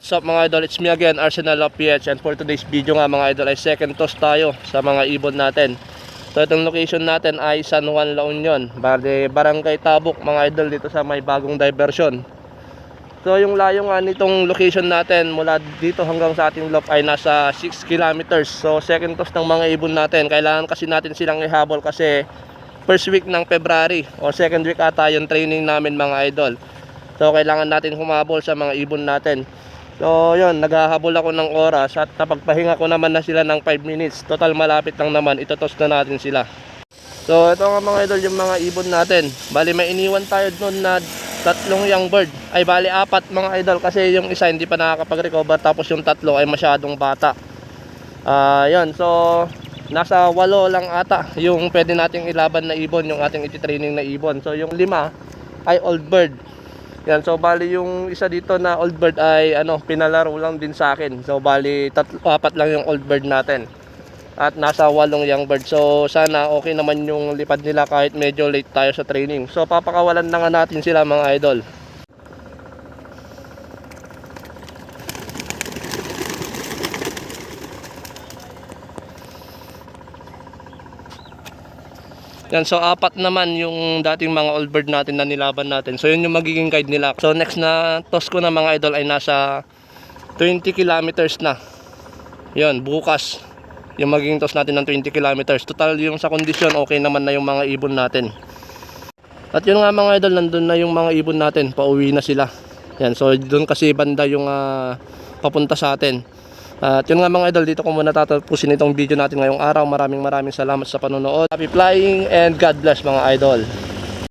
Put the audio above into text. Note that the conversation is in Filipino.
What's up mga idol, it's me again, Arsenal of PH. And for today's video nga mga idol ay second toss tayo sa mga ibon natin. So itong location natin ay San Juan, La Union, Barangay Tabuk mga idol, dito sa may bagong diversion. So yung layo nga nitong location natin mula dito hanggang sa ating loft ay nasa 6 kilometers. So second toss ng mga ibon natin, kailangan kasi natin silang ihabol kasi first week ng February o second week ata yung training namin mga idol. So kailangan natin humabol sa mga ibon natin. So yun, naghahabol ako ng oras at napagpahinga ko naman na sila ng 5 minutes. Total malapit lang naman, itotos na natin sila. So ito nga mga idol yung mga ibon natin. Bali may iniwan tayo doon na tatlong young bird. Ay bali apat mga idol kasi yung isa hindi pa nakakapag-recover, tapos yung tatlo ay masyadong bata. Yun, so nasa 8 lang ata yung pwede nating ilaban na ibon, yung ating iti-training na ibon. So yung 5 ay old bird. Yan, so bali yung isa dito na old bird ay pinalaro lang din sa akin. So bali 4 lang yung old bird natin. At nasa 8 young bird. So sana okay naman yung lipad nila kahit medyo late tayo sa training. So papakawalan na nga natin sila mga idol. Yan, so 4 naman yung dating mga old bird natin na nilaban natin. So yun yung magiging guide nila. So next na toss ko na mga idol ay nasa 20 kilometers na. Yun, bukas yung magiging toss natin ng 20 kilometers. Total yung sa kondisyon okay naman na yung mga ibon natin. At yun nga mga idol, nandun na yung mga ibon natin, pauwi na sila. Yan, so doon kasi banda yung papunta sa atin. At yun nga mga idol, dito ko muna tatapusin itong video natin ngayong araw. Maraming salamat sa panonood. Happy flying and God bless mga idol.